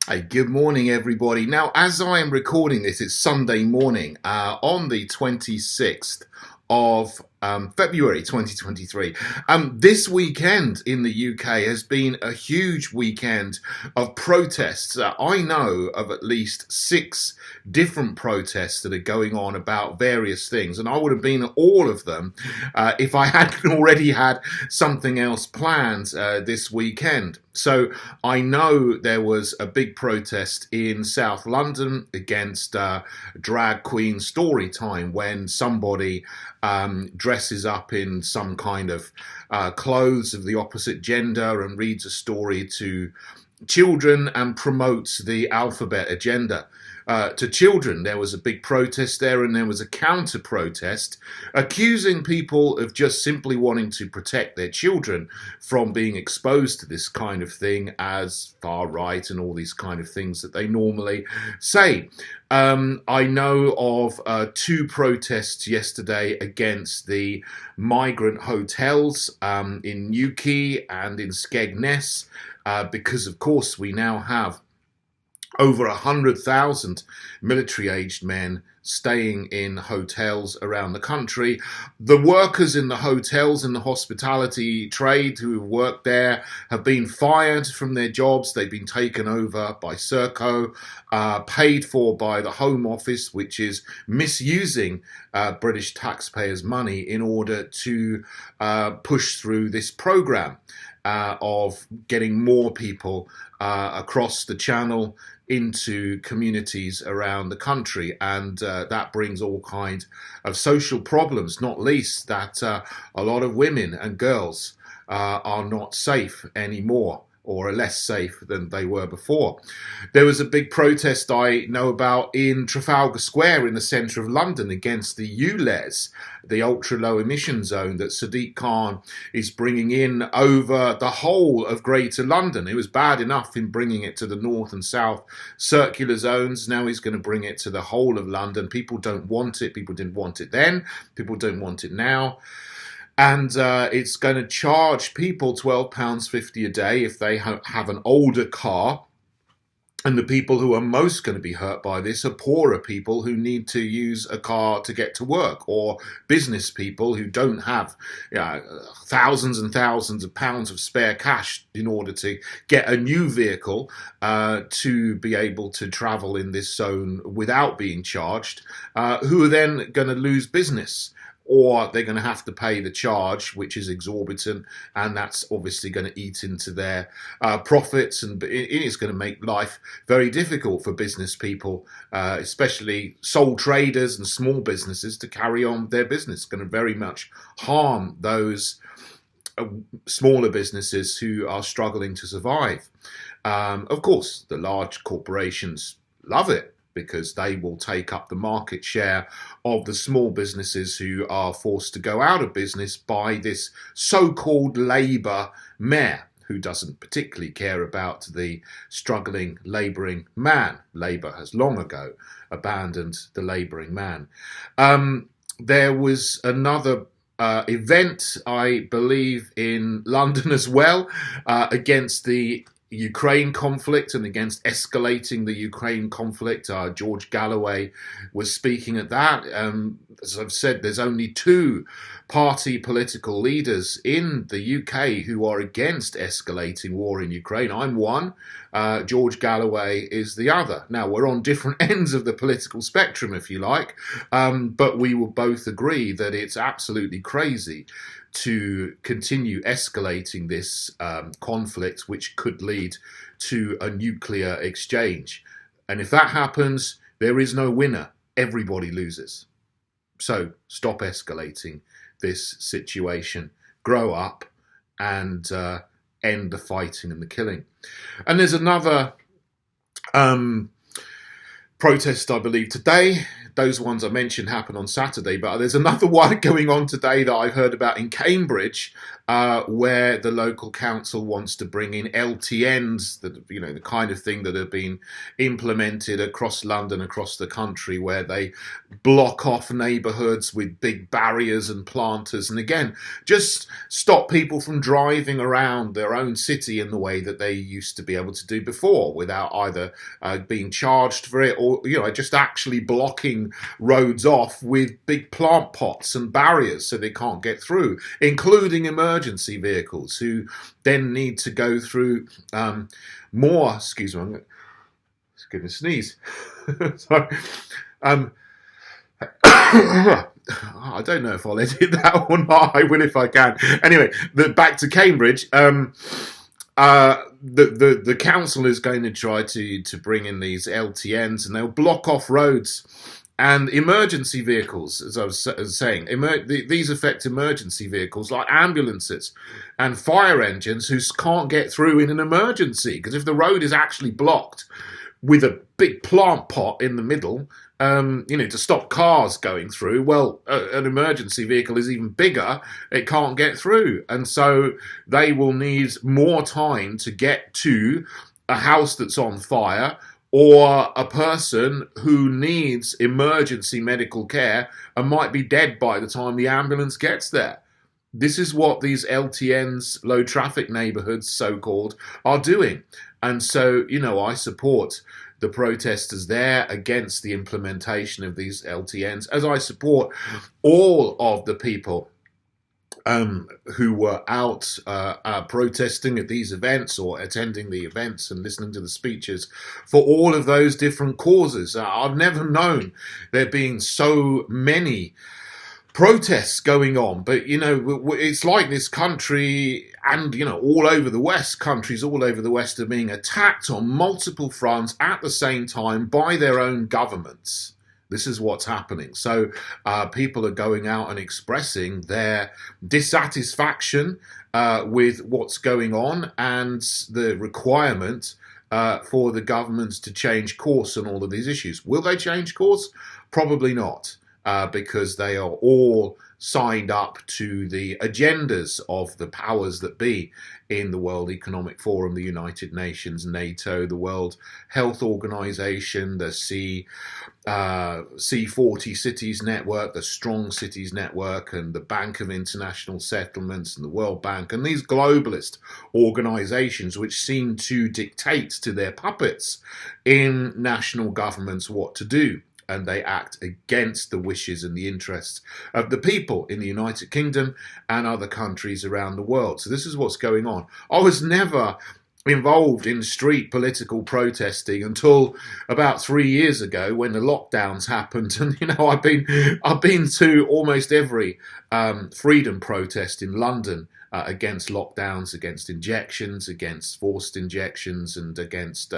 Hey, good morning, everybody. Now, as I am recording this, it's Sunday morning on the 26th of February 2023. This weekend in the UK has been a huge weekend of protests. I know of at least 6 different protests that are going on about various things, and I would have been at all of them if I hadn't already had something else planned this weekend. So I know there was a big protest in South London against drag queen story time when somebody dresses up in some kind of clothes of the opposite gender and reads a story to children and promotes the alphabet agenda. To children, there was a big protest there, and there was a counter protest accusing people of just simply wanting to protect their children from being exposed to this kind of thing as far right and all these kind of things that they normally say. I know of 2 protests yesterday against the migrant hotels in Newquay and in Skegness, because of course we now have over 100,000 military-aged men staying in hotels around the country. The workers in the hotels and the hospitality trade who have worked there have been fired from their jobs. They've been taken over by Serco, paid for by the Home Office, which is misusing British taxpayers' money in order to push through this programme of getting more people across the channel into communities around the country, and that brings all kinds of social problems, not least that a lot of women and girls are not safe anymore, or are less safe than they were before. There was a big protest I know about in Trafalgar Square in the centre of London against the ULEZ, the ultra-low emission zone that Sadiq Khan is bringing in over the whole of Greater London. It was bad enough in bringing it to the north and south circular zones. Now he's going to bring it to the whole of London. People don't want it. People didn't want it then. People don't want it now. And it's going to charge people £12.50 a day if they have an older car. And the people who are most going to be hurt by this are poorer people who need to use a car to get to work, or business people who don't have thousands and thousands of pounds of spare cash in order to get a new vehicle to be able to travel in this zone without being charged, who are then going to lose business. Or they're going to have to pay the charge, which is exorbitant, and that's obviously going to eat into their profits, and it is going to make life very difficult for business people, especially sole traders and small businesses, to carry on their business. It's going to very much harm those smaller businesses who are struggling to survive. Of course, the large corporations love it, because they will take up the market share of the small businesses who are forced to go out of business by this so-called Labour mayor, who doesn't particularly care about the struggling labouring man. Labour has long ago abandoned the labouring man. There was another event, I believe, in London as well, against the Ukraine conflict and against escalating the Ukraine conflict. George Galloway was speaking at that. As I've said, there's only 2 party political leaders in the UK who are against escalating war in Ukraine. I'm one. George Galloway is the other. Now, we're on different ends of the political spectrum, if you like, but we will both agree that it's absolutely crazy to continue escalating this conflict, which could lead to a nuclear exchange. And if that happens, there is no winner. Everybody loses. So stop escalating this situation. Grow up and end the fighting and the killing. And there's another protest, I believe, today those ones I mentioned happen on Saturday, but there's another one going on today that I've heard about in Cambridge, where the local council wants to bring in LTNs, that, you know, the kind of thing that have been implemented across London, across the country, where they block off neighbourhoods with big barriers and planters, and again, just stop people from driving around their own city in the way that they used to be able to do before, without either being charged for it, or, you know, just actually blocking roads off with big plant pots and barriers so they can't get through, including emergency vehicles who then need to go through more. Excuse me, I'm going to sneeze. Sorry. I don't know if I'll edit that or not. I will if I can. Anyway, back to Cambridge. The council is going to try to bring in these LTNs, and they'll block off roads and emergency vehicles, as I was saying. These affect emergency vehicles like ambulances and fire engines who can't get through in an emergency, because if the road is actually blocked with a big plant pot in the middle, you know, to stop cars going through, well, an emergency vehicle is even bigger. It can't get through. And so they will need more time to get to a house that's on fire, or a person who needs emergency medical care and might be dead by the time the ambulance gets there. This is what these LTNs, low traffic neighbourhoods, so-called, are doing. And so, you know, I support the protesters there against the implementation of these LTNs, as I support all of the people who were out protesting at these events, or attending the events and listening to the speeches for all of those different causes. I've never known there being so many protests going on, but, you know, it's like this country, and, you know, all over the West, countries all over the West are being attacked on multiple fronts at the same time by their own governments. This is what's happening. So people are going out and expressing their dissatisfaction with what's going on, and the requirement for the governments to change course on all of these issues. Will they change course? Probably not, because they are all signed up to the agendas of the powers that be in the World Economic Forum, the United Nations, NATO, the World Health Organization, the C40 Cities Network, the Strong Cities Network, and the Bank of International Settlements, and the World Bank, and these globalist organizations which seem to dictate to their puppets in national governments what to do. And they act against the wishes and the interests of the people in the United Kingdom and other countries around the world. So this is what's going on. I was never involved in street political protesting until about 3 years ago, when the lockdowns happened. And, you know, I've been to almost every freedom protest in London against lockdowns, against injections, against forced injections, and against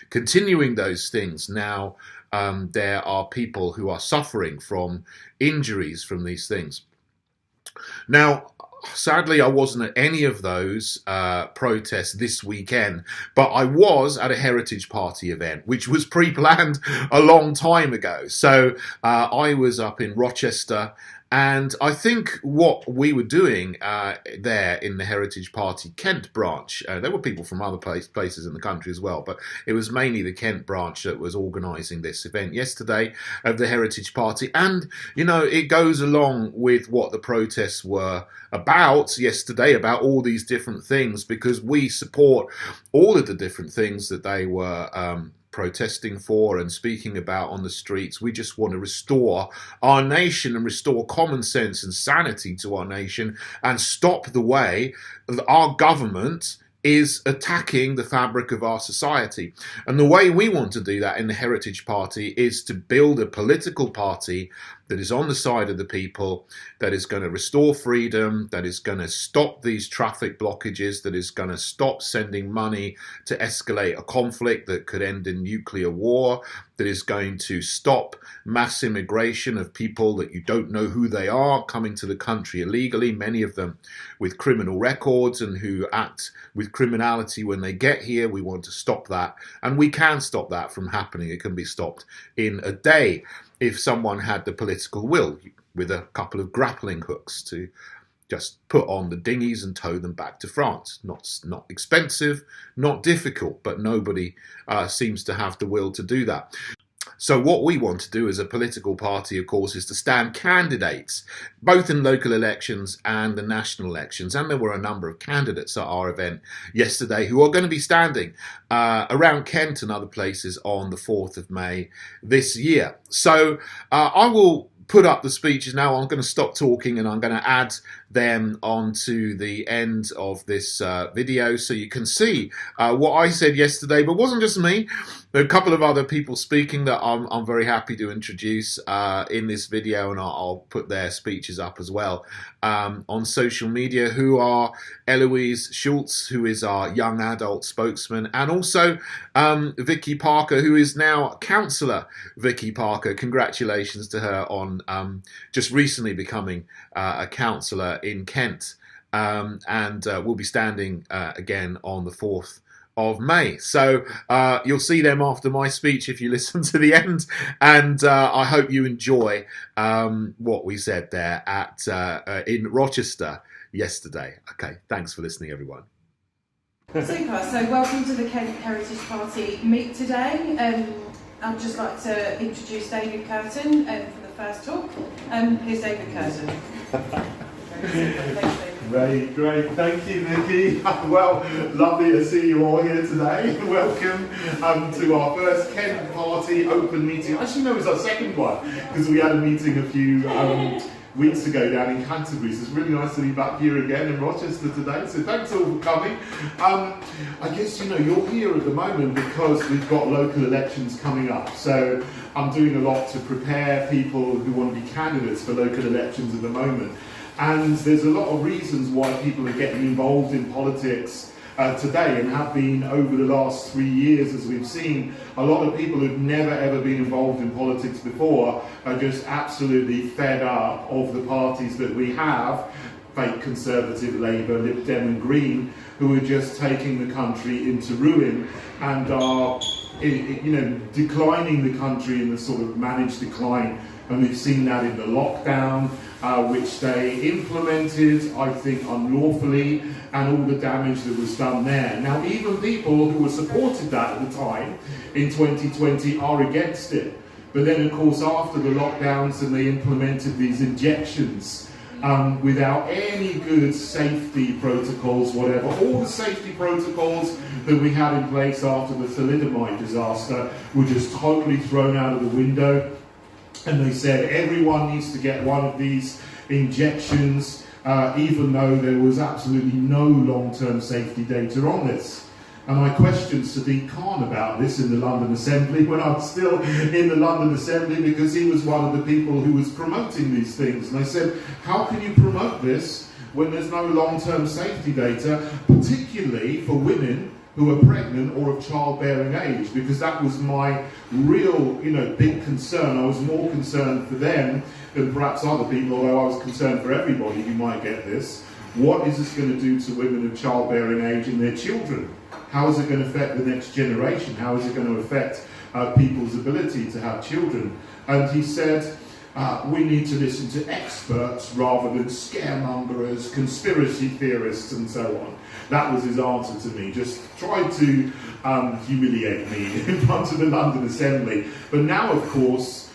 continuing those things. Now, there are people who are suffering from injuries from these things. Now, sadly, I wasn't at any of those protests this weekend, but I was at a Heritage Party event, which was pre-planned a long time ago. So I was up in Rochester, and I think what we were doing there in the Heritage Party Kent branch, there were people from other places in the country as well, but it was mainly the Kent branch that was organising this event yesterday of the Heritage Party. And, you know, it goes along with what the protests were about yesterday, about all these different things, because we support all of the different things that they were protesting for and speaking about on the streets. We just want to restore our nation and restore common sense and sanity to our nation, and stop the way that our government is attacking the fabric of our society. And the way we want to do that in the Heritage Party is to build a political party that is on the side of the people, that is going to restore freedom, that is going to stop these traffic blockages, that is going to stop sending money to escalate a conflict that could end in nuclear war, that is going to stop mass immigration of people that you don't know who they are coming to the country illegally, many of them with criminal records and who act with criminality when they get here. We want to stop that, and we can stop that from happening. It can be stopped in a day. if someone had the political will with a couple of grappling hooks to just put on the dinghies and tow them back to France. Not expensive, not difficult, but nobody seems to have the will to do that. So what we want to do as a political party, of course, is to stand candidates, both in local elections and the national elections. And there were a number of candidates at our event yesterday who are going to be standing around Kent and other places on the 4th of May this year. So I will put up the speeches now. I'm going to stop talking and I'm going to add them onto the end of this video so you can see what I said yesterday. But it wasn't just me. There are a couple of other people speaking that I'm very happy to introduce in this video, and I'll put their speeches up as well on social media, who are Eloise Schultz, who is our young adult spokesman, and also Vicky Parker, who is now Councillor Vicky Parker. Congratulations to her on just recently becoming a councillor in Kent, and we'll be standing again on the 4th of May. So you'll see them after my speech if you listen to the end, and I hope you enjoy what we said there at in Rochester yesterday. Okay, thanks for listening, everyone. Super. So welcome to the Kent Heritage Party meet today. I'd just like to introduce David Curtin for the first talk. Here's David Curtin. Great. Thank you, Vicky. Well, lovely to see you all here today. Welcome to our first Kent Party open meeting. Actually, no, it was our second one, because we had a meeting a few weeks ago down in Canterbury. So it's really nice to be back here again in Rochester today. So thanks all for coming. I guess, you're here at the moment because we've got local elections coming up. So I'm doing a lot to prepare people who want to be candidates for local elections at the moment. And there's a lot of reasons why people are getting involved in politics today, and have been over the last 3 years, as we've seen. A lot of people who've never ever been involved in politics before are just absolutely fed up of the parties that we have, fake Conservative, Labour, Lib Dem and Green, who are just taking the country into ruin and are declining the country in the sort of managed decline. And we've seen that in the lockdown, which they implemented, I think, unlawfully, and all the damage that was done there. Now, even people who were supported that at the time, in 2020, are against it. But then, of course, after the lockdowns, and they implemented these injections without any good safety protocols, whatever. All the safety protocols that we had in place after the thalidomide disaster were just totally thrown out of the window. And they said everyone needs to get one of these injections, even though there was absolutely no long-term safety data on this. And I questioned Sadiq Khan about this in the London Assembly when I was still in the London Assembly, because he was one of the people who was promoting these things. And I said, how can you promote this when there's no long-term safety data, particularly for women who are pregnant or of childbearing age? Because that was my real, big concern. I was more concerned for them than perhaps other people, although I was concerned for everybody who might get this. What is this going to do to women of childbearing age and their children? How is it going to affect the next generation? How is it going to affect people's ability to have children? And he said, we need to listen to experts rather than scaremongers, conspiracy theorists, and so on. That was his answer to me. Just tried to humiliate me in front of the London Assembly. But now, of course,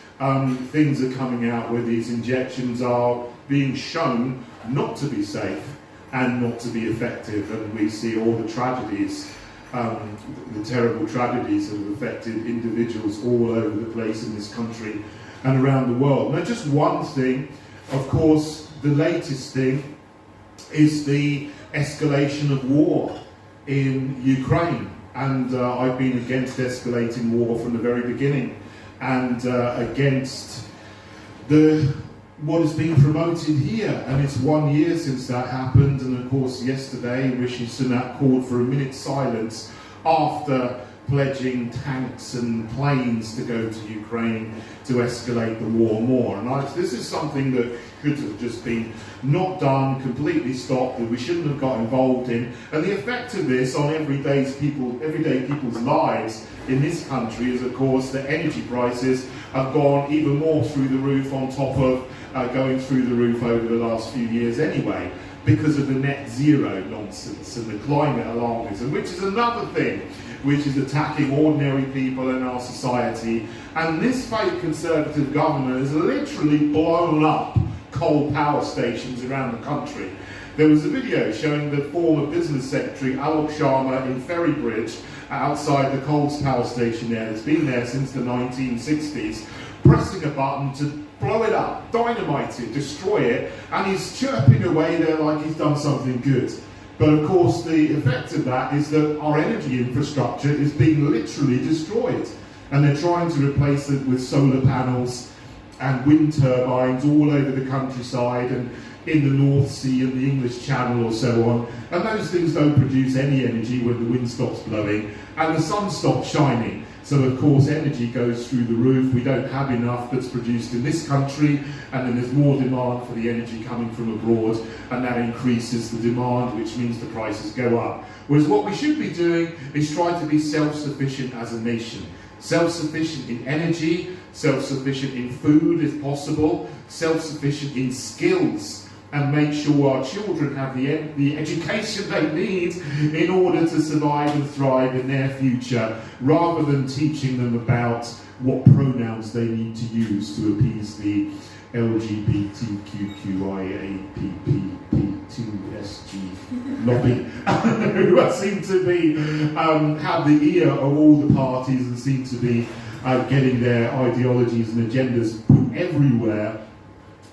things are coming out where these injections are being shown not to be safe and not to be effective. And we see all the tragedies, the terrible tragedies that have affected individuals all over the place in this country and around the world. Now, just one thing, of course, the latest thing is the escalation of war in Ukraine. And I've been against escalating war from the very beginning, and against what is being promoted here. And it's 1 year since that happened, and of course yesterday Rishi Sunak called for a minute's silence after pledging tanks and planes to go to Ukraine to escalate the war more. And this is something that could have just been not done, completely stopped, that we shouldn't have got involved in. And the effect of this on everyday people's lives in this country is, of course, that energy prices have gone even more through the roof, on top of going through the roof over the last few years anyway, because of the net zero nonsense and the climate alarmism, which is another thing which is attacking ordinary people in our society. And this fake Conservative government has literally blown up coal power stations around the country. There was a video showing the former business secretary, Alok Sharma, in Ferrybridge, outside the coal power station there, that's been there since the 1960s, pressing a button to blow it up, dynamite it, destroy it, and he's chirping away there like he's done something good. But of course the effect of that is that our energy infrastructure is being literally destroyed, and they're trying to replace it with solar panels and wind turbines all over the countryside and in the North Sea and the English Channel or so on, and those things don't produce any energy when the wind stops blowing and the sun stops shining. So of course energy goes through the roof. We don't have enough that's produced in this country, and then there's more demand for the energy coming from abroad, and that increases the demand, which means the prices go up. Whereas what we should be doing is try to be self-sufficient as a nation. Self-sufficient in energy, self-sufficient in food if possible, self-sufficient in skills, and make sure our children have the education they need in order to survive and thrive in their future, rather than teaching them about what pronouns they need to use to appease the LGBTQIAPPP2SG lobby, who seem to be have the ear of all the parties and seem to be getting their ideologies and agendas put everywhere,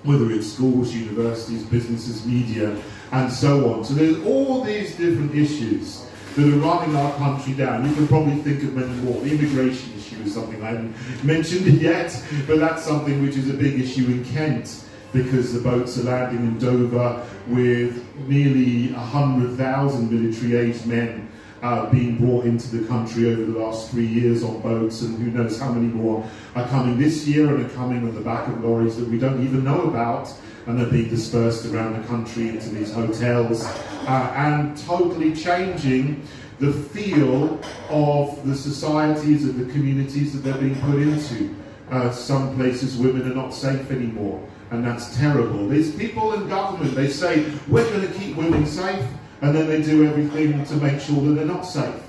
whether it's schools, universities, businesses, media, and so on. So there's all these different issues that are running our country down. You can probably think of many more. The immigration issue is something I haven't mentioned yet, but that's something which is a big issue in Kent, because the boats are landing in Dover with nearly 100,000 military-aged men being brought into the country over the last 3 years on boats, and who knows how many more are coming this year and are coming on the back of lorries that we don't even know about, and they're being dispersed around the country into these hotels, and totally changing the feel of the societies, of the communities that they're being put into. Some places women are not safe anymore, and that's terrible. There's people in government, they say, we're going to keep women safe, and then they do everything to make sure that they're not safe.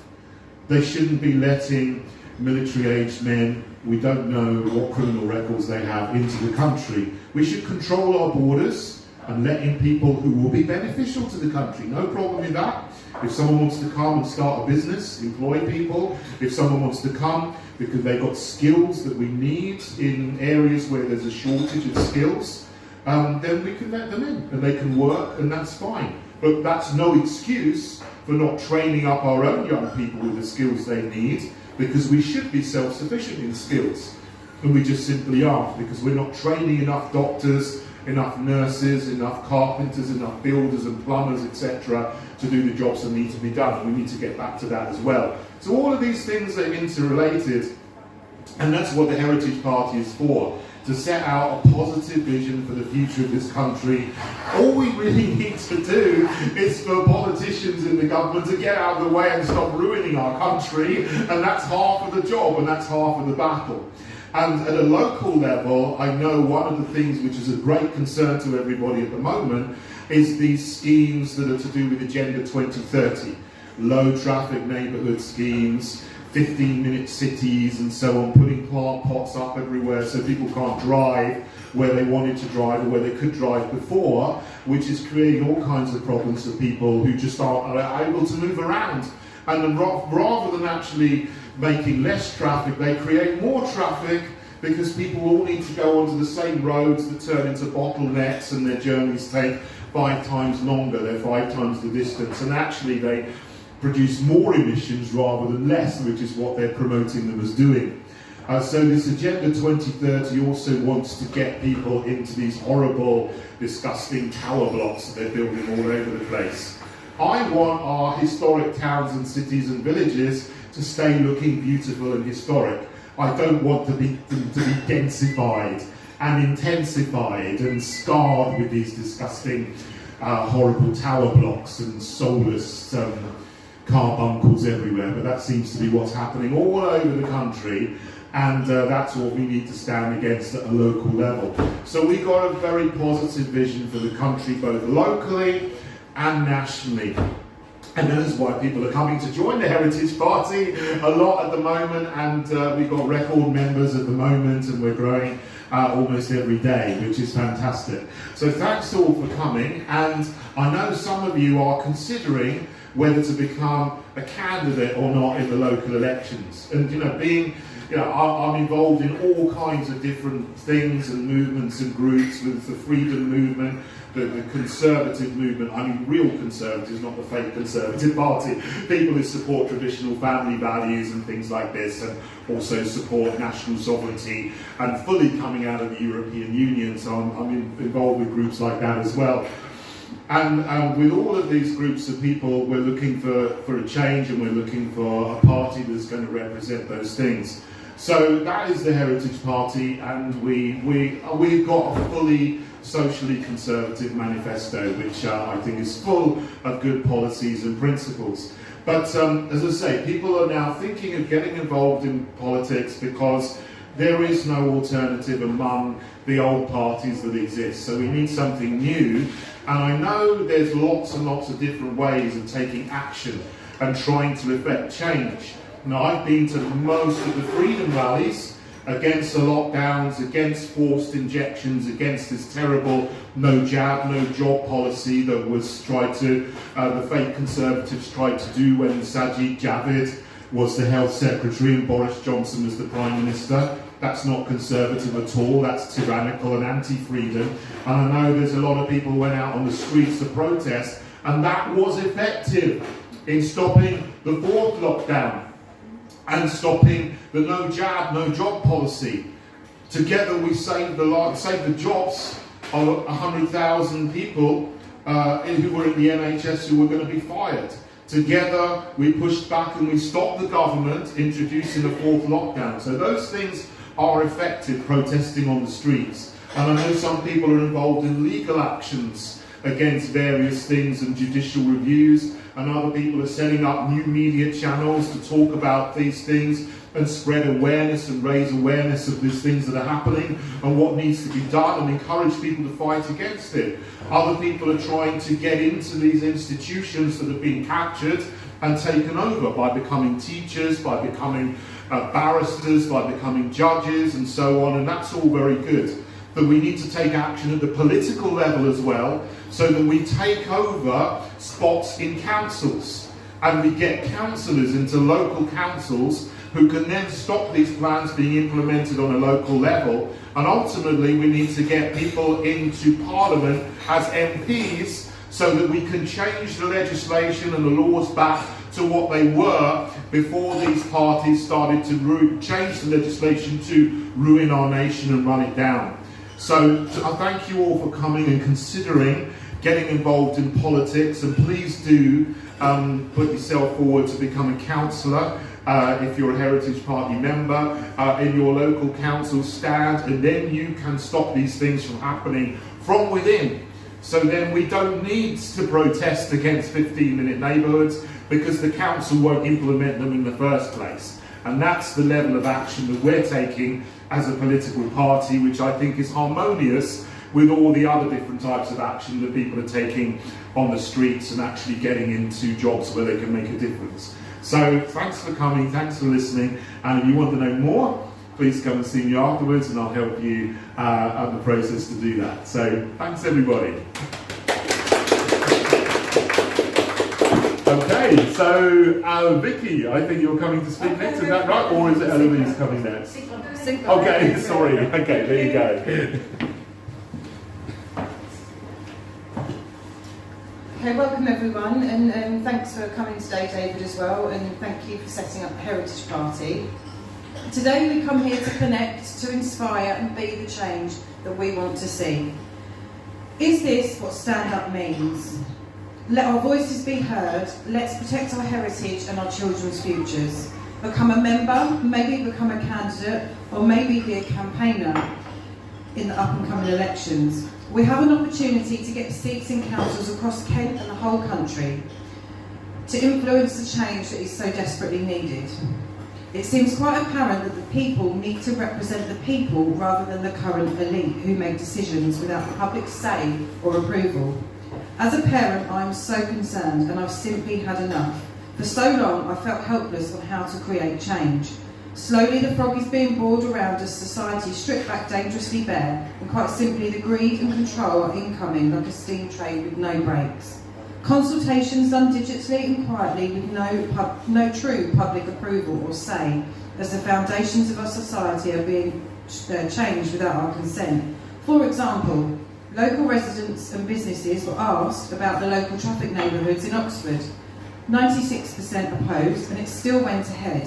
They shouldn't be letting military-aged men, we don't know what criminal records they have, into the country. We should control our borders and let in people who will be beneficial to the country. No problem with that. If someone wants to come and start a business, employ people. If someone wants to come because they've got skills that we need in areas where there's a shortage of skills, then we can let them in and they can work, and that's fine. But that's no excuse for not training up our own young people with the skills they need, because we should be self-sufficient in skills. And we just simply aren't, because we're not training enough doctors, enough nurses, enough carpenters, enough builders and plumbers, etc., to do the jobs that need to be done. And we need to get back to that as well. So all of these things are interrelated, and that's what the Heritage Party is for. To set out a positive vision for the future of this country. All we really need to do is for politicians in the government to get out of the way and stop ruining our country, and that's half of the job, and that's half of the battle. And at a local level, I know one of the things which is a great concern to everybody at the moment is these schemes that are to do with Agenda 2030. Low traffic neighbourhood schemes, 15-minute cities and so on, putting plant pots up everywhere so people can't drive where they wanted to drive or where they could drive before, which is creating all kinds of problems for people who just aren't able to move around. And then rather than actually making less traffic, they create more traffic, because people all need to go onto the same roads that turn into bottlenecks, and their journeys take 5 times longer, they're 5 times the distance, and actually they produce more emissions rather than less, which is what they're promoting them as doing. So this Agenda 2030 also wants to get people into these horrible, disgusting tower blocks that they're building all over the place. I want our historic towns and cities and villages to stay looking beautiful and historic. I don't want them to be densified and intensified and scarred with these disgusting, horrible tower blocks and soulless carbuncles everywhere. But that seems to be what's happening all over the country, and that's what we need to stand against at a local level. So we've got a very positive vision for the country, both locally and nationally. And that is why people are coming to join the Heritage Party a lot at the moment, and we've got record members at the moment, and we're growing almost every day, which is fantastic. So thanks all for coming, and I know some of you are considering whether to become a candidate or not in the local elections. And I'm involved in all kinds of different things and movements and groups, with the freedom movement, the conservative movement. I mean real conservatives, not the fake Conservative Party. People who support traditional family values and things like this, and also support national sovereignty and fully coming out of the European Union. So I'm involved with groups like that as well. And with all of these groups of people, we're looking for a change, and we're looking for a party that's going to represent those things. So that is the Heritage Party, and we've got a fully socially conservative manifesto, which I think is full of good policies and principles. But as I say, people are now thinking of getting involved in politics because there is no alternative among the old parties that exist. So we need something new. And I know there's lots and lots of different ways of taking action and trying to effect change. Now, I've been to most of the freedom rallies against the lockdowns, against forced injections, against this terrible no jab, no job policy that was the fake Conservatives tried to do when Sajid Javid was the Health Secretary and Boris Johnson was the Prime Minister. That's not conservative at all, that's tyrannical and anti-freedom. And I know there's a lot of people who went out on the streets to protest, and that was effective in stopping the fourth lockdown and stopping the no jab, no job policy. Together we saved the jobs of 100,000 people who were in the NHS who were going to be fired. Together we pushed back and we stopped the government introducing a fourth lockdown. So those things are effective, protesting on the streets. And I know some people are involved in legal actions against various things and judicial reviews, and other people are setting up new media channels to talk about these things and spread awareness and raise awareness of these things that are happening and what needs to be done, and encourage people to fight against it. Other people are trying to get into these institutions that have been captured and taken over by becoming teachers, by becoming barristers, by becoming judges and so on, and that's all very good. But we need to take action at the political level as well, so that we take over spots in councils and we get councillors into local councils who can then stop these plans being implemented on a local level. And ultimately we need to get people into Parliament as MPs so that we can change the legislation and the laws back to what they were before these parties started to change the legislation to ruin our nation and run it down. So I thank you all for coming and considering getting involved in politics, and please do put yourself forward to become a councillor if you're a Heritage Party member in your local council stand, and then you can stop these things from happening from within. So then we don't need to protest against 15-minute neighbourhoods because the council won't implement them in the first place. And that's the level of action that we're taking as a political party, which I think is harmonious with all the other different types of action that people are taking on the streets and actually getting into jobs where they can make a difference. So thanks for coming, thanks for listening, and if you want to know more, please come and see me afterwards and I'll help you on the process to do that. So thanks everybody. Okay, so Vicky, I think you're coming to speak next, is that right? Or is it Eloise coming next? Okay, sorry, okay, there you go. Okay, welcome everyone, and thanks for coming today, David, as well, and thank you for setting up the Heritage Party. Today we come here to connect, to inspire and be the change that we want to see. Is this what Stand Up means? Let our voices be heard, let's protect our heritage and our children's futures. become a member, maybe become a candidate, or maybe be a campaigner in the up-and-coming elections. We have an opportunity to get seats in councils across Kent and the whole country to influence the change that is so desperately needed. It seems quite apparent that the people need to represent the people rather than the current elite who make decisions without the public's say or approval. As a parent, I am so concerned, and I've simply had enough. For so long, I felt helpless on how to create change. Slowly, the frog is being boiled around as society stripped back dangerously bare, and quite simply, the greed and control are incoming like a steam train with no brakes. Consultations done digitally and quietly with no true public approval or say, as the foundations of our society are being changed without our consent. For example, local residents and businesses were asked about the local traffic neighbourhoods in Oxford. 96% opposed, and it still went ahead.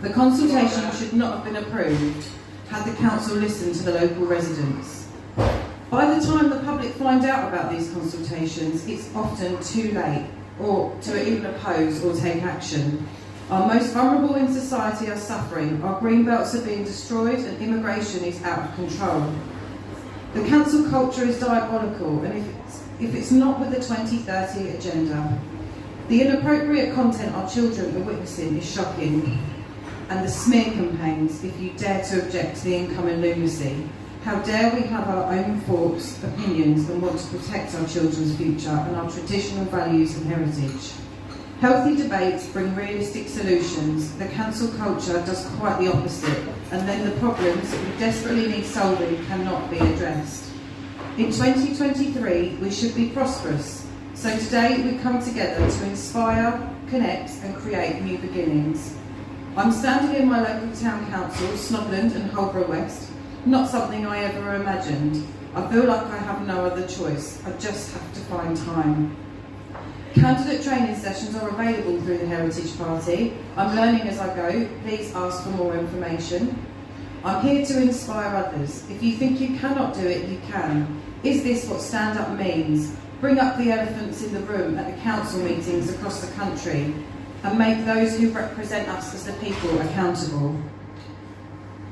The consultation should not have been approved had the council listened to the local residents. By the time the public find out about these consultations, it's often too late or to even oppose or take action. Our most vulnerable in society are suffering, our green belts are being destroyed, and immigration is out of control. The cancel culture is diabolical, and if it's not with the 2030 agenda, the inappropriate content our children are witnessing is shocking. And the smear campaigns, if you dare to object to the incoming lunacy. How dare we have our own thoughts, opinions, and want to protect our children's future and our traditional values and heritage. Healthy debates bring realistic solutions. The cancel culture does quite the opposite, and then the problems that we desperately need solving cannot be addressed. In 2023, we should be prosperous. So today we come together to inspire, connect, and create new beginnings. I'm standing in my local town council, Snodland and Holborough West, not something I ever imagined. I feel like I have no other choice. I just have to find time. Candidate training sessions are available through the Heritage Party. I'm learning as I go. Please ask for more information. I'm here to inspire others. If you think you cannot do it, you can. Is this what stand up means? Bring up the elephants in the room at the council meetings across the country and make those who represent us as the people accountable.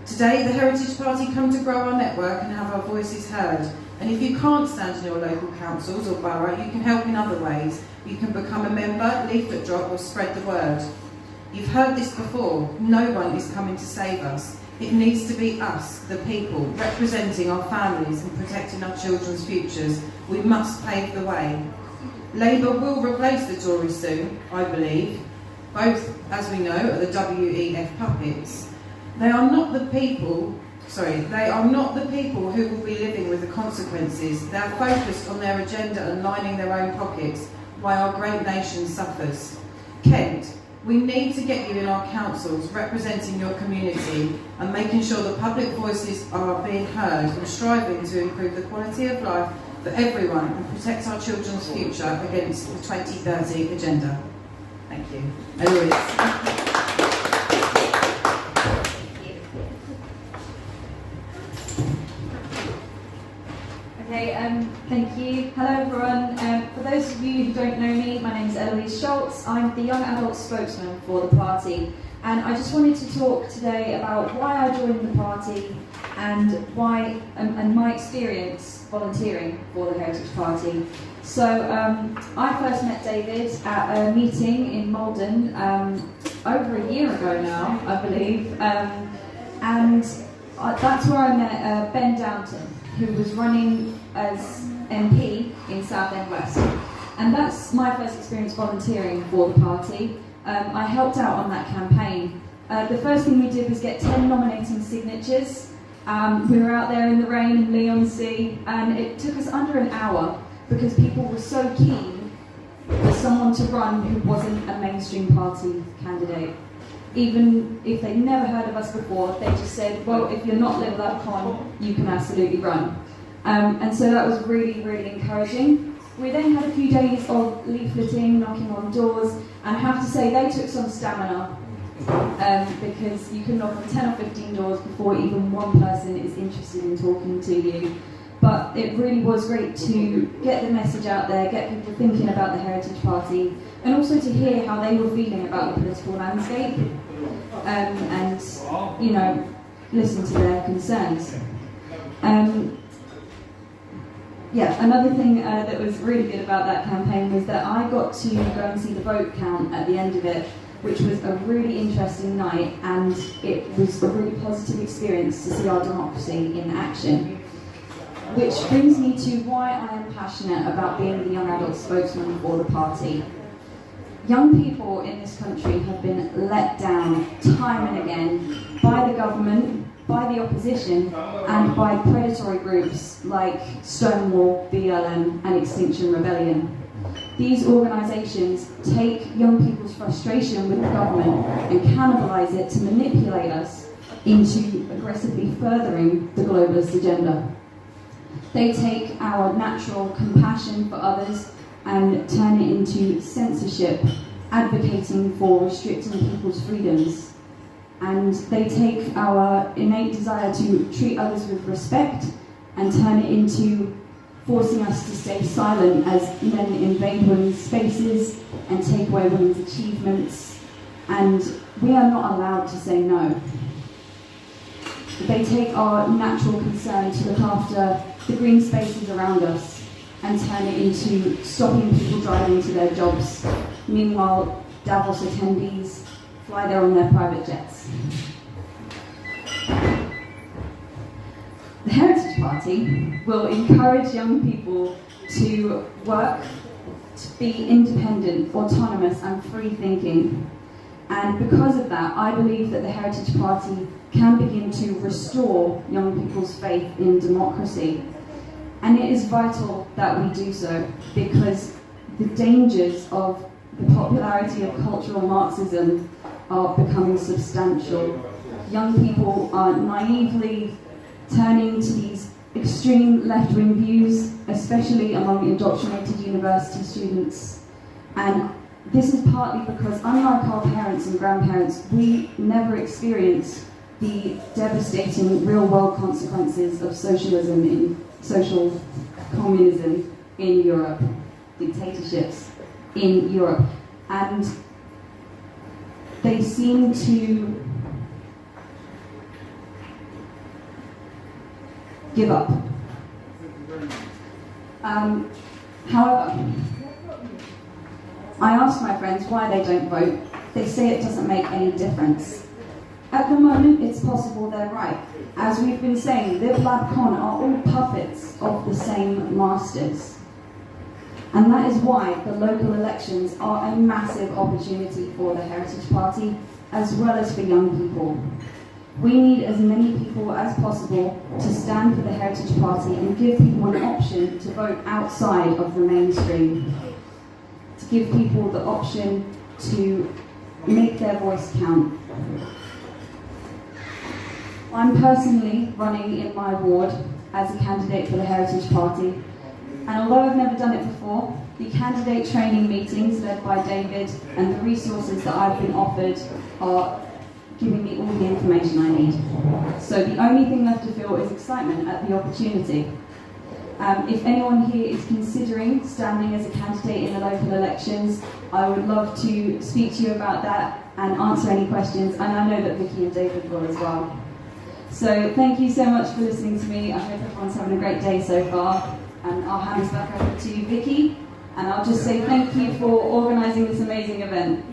Today, the Heritage Party come to grow our network and have our voices heard. And if you can't stand in your local councils or borough, you can help in other ways. You can become a member, leaflet drop, or spread the word. You've heard this before. No one is coming to save us. It needs to be us, the people, representing our families and protecting our children's futures. We must pave the way. Labour will replace the Tories soon, I believe. Both, as we know, are the WEF puppets. They are not the people who will be living with the consequences. They are focused on their agenda and lining their own pockets, while our great nation suffers. Kent, we need to get you in our councils, representing your community and making sure the public voices are being heard and striving to improve the quality of life for everyone and protect our children's future against the 2030 agenda. Thank you. Okay, thank you. Hello everyone. For those of you who don't know me, my name is Eloise Schultz. I'm the young adult spokesman for the party, and I just wanted to talk today about why I joined the party and why and my experience volunteering for the Heritage Party. So I first met David at a meeting in Malden over a year ago now, I believe, and that's where I met Ben Downton, who was running as MP in Southend West. And that's my first experience volunteering for the party. I helped out on that campaign. The first thing we did was get 10 nominating signatures. We were out there in the rain in Leigh-on-Sea, and it took us under an hour because people were so keen for someone to run who wasn't a mainstream party candidate. Even if they'd never heard of us before, they just said, well, if you're not Little Con, you can absolutely run. And so that was really, really encouraging. We then had a few days of leafleting, knocking on doors, and I have to say they took some stamina because you can knock on 10 or 15 doors before even one person is interested in talking to you. But it really was great to get the message out there, get people thinking about the Heritage Party, and also to hear how they were feeling about the political landscape. and, you know, listen to their concerns. Yeah, another thing that was really good about that campaign was that I got to go and see the vote count at the end of it, which was a really interesting night, and it was a really positive experience to see our democracy in action. Which brings me to why I am passionate about being the young adult spokesman for the party. Young people in this country have been let down time and again by the government, by the opposition, and by predatory groups like Stonewall, BLM, and Extinction Rebellion. These organisations take young people's frustration with the government and cannibalise it to manipulate us into aggressively furthering the globalist agenda. They take our natural compassion for others and turn it into censorship, advocating for restricting people's freedoms. And they take our innate desire to treat others with respect and turn it into forcing us to stay silent as men invade women's spaces and take away women's achievements. And we are not allowed to say no. They take our natural concern to look after the green spaces around us and turn it into stopping people driving to their jobs. Meanwhile, Davos attendees fly there on their private jets. The Heritage Party will encourage young people to work, to be independent, autonomous and free-thinking. And because of that, I believe that the Heritage Party can begin to restore young people's faith in democracy. And it is vital that we do so, because the dangers of the popularity of cultural Marxism are becoming substantial. Young people are naively turning to these extreme left-wing views, especially among indoctrinated university students. And this is partly because, unlike our parents and grandparents, we never experienced the devastating real-world consequences of socialism in social communism in Europe, dictatorships in Europe. And they seem to give up. However, I asked my friends why they don't vote. They say it doesn't make any difference. At the moment, it's possible they're right. As we've been saying, the Black Con are all puppets of the same masters. And that is why the local elections are a massive opportunity for the Heritage Party, as well as for young people. We need as many people as possible to stand for the Heritage Party and give people an option to vote outside of the mainstream. To give people the option to make their voice count. I'm personally running in my ward as a candidate for the Heritage Party, and although I've never done it before, the candidate training meetings led by David and the resources that I've been offered are giving me all the information I need. So the only thing left to feel is excitement at the opportunity. If anyone here is considering standing as a candidate in the local elections, I would love to speak to you about that and answer any questions, and I know that Vicky and David will as well. So thank you so much for listening to me. I hope everyone's having a great day so far, and I'll hand this back over to Vicky, and I'll just say thank you for organising this amazing event.